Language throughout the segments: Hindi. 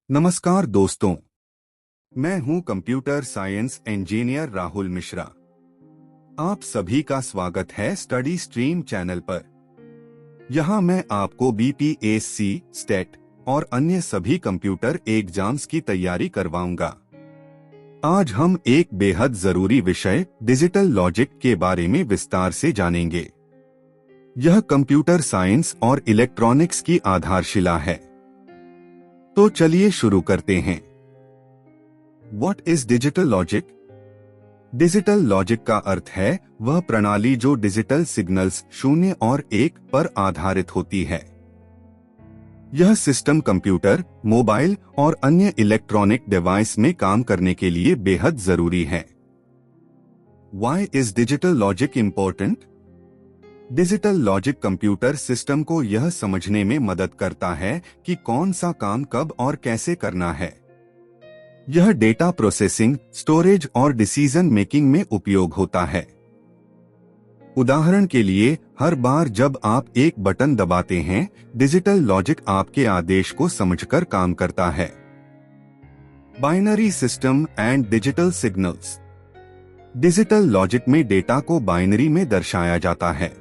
नमस्कार दोस्तों, मैं हूं computer science engineer Rahul Mishra. आप सभी का स्वागत है स्टडी स्ट्रीम चैनल पर। यहां मैं आपको बीपीएससी, स्टेट और अन्य सभी कंप्यूटर एग्जाम्स की तैयारी करवाऊंगा। आज हम एक बेहद जरूरी विषय डिजिटल लॉजिक के बारे में विस्तार से जानेंगे। यह कंप्यूटर साइंस और इलेक्ट्रॉनिक्स की आधारशिला है। तो चलिए शुरू करते हैं। What is digital logic? Digital logic का अर्थ है वह प्रणाली जो डिजिटल सिग्नल्स 0 और 1 पर आधारित होती है। यह सिस्टम कंप्यूटर, मोबाइल और अन्य इलेक्ट्रॉनिक डिवाइस में काम करने के लिए बेहद जरूरी है। Why is digital logic important? Digital logic computer system को यह समझने में मदद करता है कि कौन सा काम कब और कैसे करना है। यह डेटा प्रोसेसिंग, स्टोरेज और डिसीजन मेकिंग में उपयोग होता है। उदाहरण के लिए, हर बार जब आप एक बटन दबाते हैं, डिजिटल लॉजिक आपके आदेश को समझकर काम करता है। Binary system and digital signals. Digital logic में डेटा को बाइनरी में दर्शाया जाता है।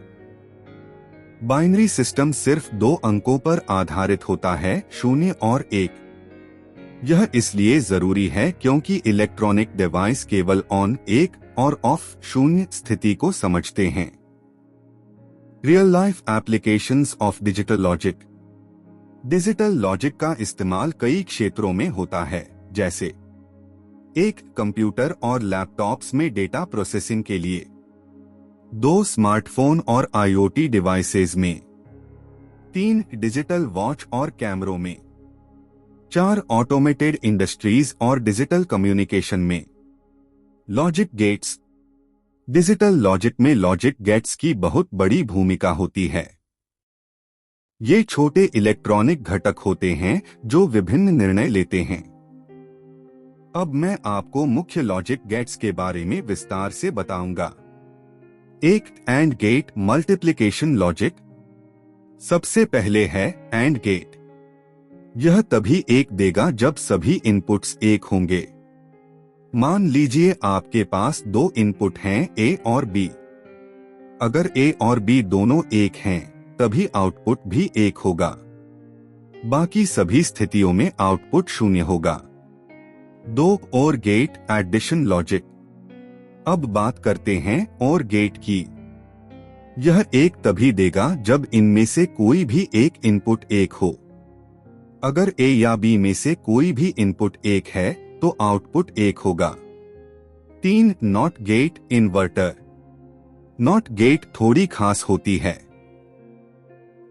बाइनरी सिस्टम सिर्फ 2 अंकों पर आधारित होता है, 0 और 1। यह इसलिए जरूरी है क्योंकि इलेक्ट्रॉनिक डिवाइस केवल ऑन 1 और ऑफ 0 स्थिति को समझते हैं। Real life applications of digital logic. Digital logic का इस्तेमाल कई क्षेत्रों में होता है, जैसे 1 कंप्यूटर और लैपटॉप्स में डेटा प्रोसेसिंग के लिए, 2 स्मार्टफोन और आईओटी डिवाइसेज में, 3 डिजिटल वॉच और कैमरों में, 4 ऑटोमेटेड इंडस्ट्रीज और डिजिटल कम्युनिकेशन में। Logic gates. डिजिटल लॉजिक में लॉजिक गेट्स की बहुत बड़ी भूमिका होती है। ये छोटे इलेक्ट्रॉनिक घटक होते हैं जो विभिन्न निर्णय लेते हैं। अब मैं आपको मुख्य लॉजिक गेट्स के बारे में विस्तार से बताऊंगा। एक एंड गेट मल्टीप्लिकेशन लॉजिक। सबसे पहले है एंड गेट। यह तभी 1 देगा जब सभी इनपुट्स 1 होंगे। मान लीजिए आपके पास 2 इनपुट हैं, ए और बी। अगर ए और बी दोनों 1 हैं, तभी आउटपुट भी 1 होगा। बाकी सभी स्थितियों में आउटपुट 0 होगा। 2 और गेट एडिशन लॉजिक। अब बात करते हैं और गेट की। यह 1 तभी देगा जब इनमें से कोई भी एक इनपुट 1 हो। अगर ए या बी में से कोई भी इनपुट 1 है तो आउटपुट 1 होगा। 3 not gate inverter. Not gate थोड़ी खास होती है।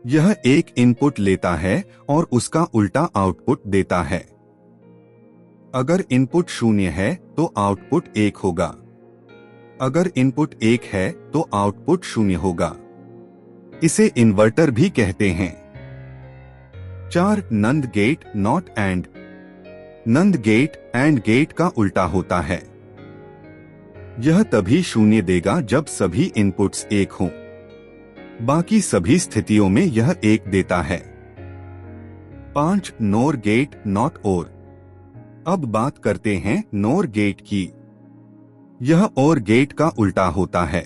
यह एक इनपुट लेता है और उसका उल्टा आउटपुट देता है। अगर इनपुट 0 है तो आउटपुट 1 होगा। अगर इनपुट 1 है तो आउटपुट 0 होगा। इसे इन्वर्टर भी कहते हैं। 4 NAND gate not and. NAND gate and gate का उल्टा होता है। यह तभी 0 देगा जब सभी इनपुट्स 1 हों। बाकी सभी स्थितियों में यह 1 देता है। 5 नोर गेट नॉट और। अब बात करते हैं नोर गेट की। यह और गेट का उल्टा होता है।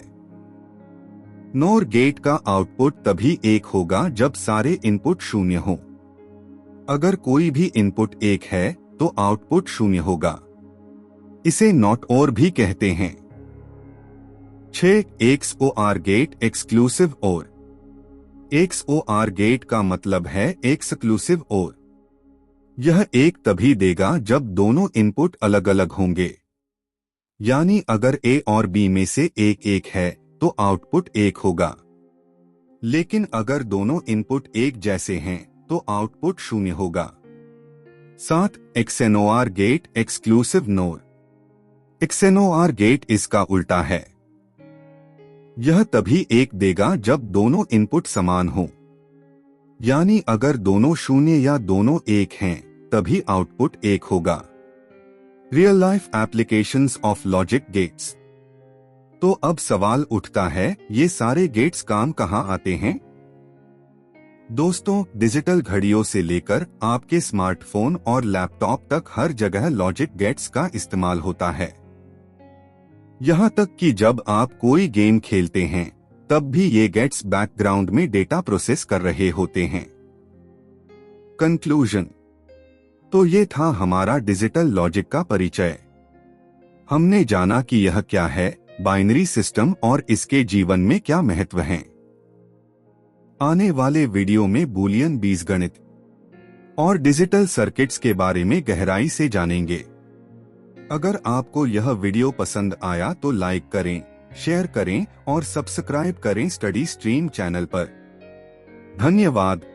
नोर गेट का आउटपुट तभी 1 होगा जब सारे इनपुट 0 हों। अगर कोई भी इनपुट 1 है तो आउटपुट 0 होगा। इसे नॉट और भी कहते हैं। 6 XOR गेट एक्सक्लूसिव और। XOR गेट का मतलब है एक्सक्लूसिव और। यह 1 तभी देगा जब दोनों इनपुट अलग अलग होंगे। यानी अगर ए और बी में से एक 1 है तो आउटपुट 1 होगा। लेकिन अगर दोनों इनपुट एक जैसे हैं तो आउटपुट 0 होगा। 7 XNOR गेट एक्सक्लूसिव नोर। XNOR गेट इसका उल्टा है। यह तभी 1 देगा जब दोनों इनपुट समान हो। यानी अगर दोनों 0 या दोनों 1 हैं, तभी आउटपुट 1 होगा। Real life applications of logic gates. तो अब सवाल उठता है, ये सारे गेट्स काम कहाँ आते हैं? दोस्तों, डिजिटल घड़ियों से लेकर आपके स्मार्टफोन और लैपटॉप तक हर जगह लॉजिक गेट्स का इस्तेमाल होता है। यहाँ तक कि जब आप कोई गेम खेलते हैं तब भी ये गेट्स बैकग्राउंड में डेटा प्रोसेस कर रहे होते हैं। कंक्लूजन। तो ये था हमारा डिजिटल लॉजिक का परिचय। हमने जाना कि यह क्या है, बाइनरी सिस्टम और इसके जीवन में क्या महत्व है। आने वाले वीडियो में बूलियन बीजगणित और डिजिटल सर्किट्स के बारे में गहराई से जानेंगे। अगर आपको यह वीडियो पसंद आया तो लाइक करें, शेयर करें और सब्सक्राइब करें स्टडी स्ट्रीम चैनल पर। धन्यवाद।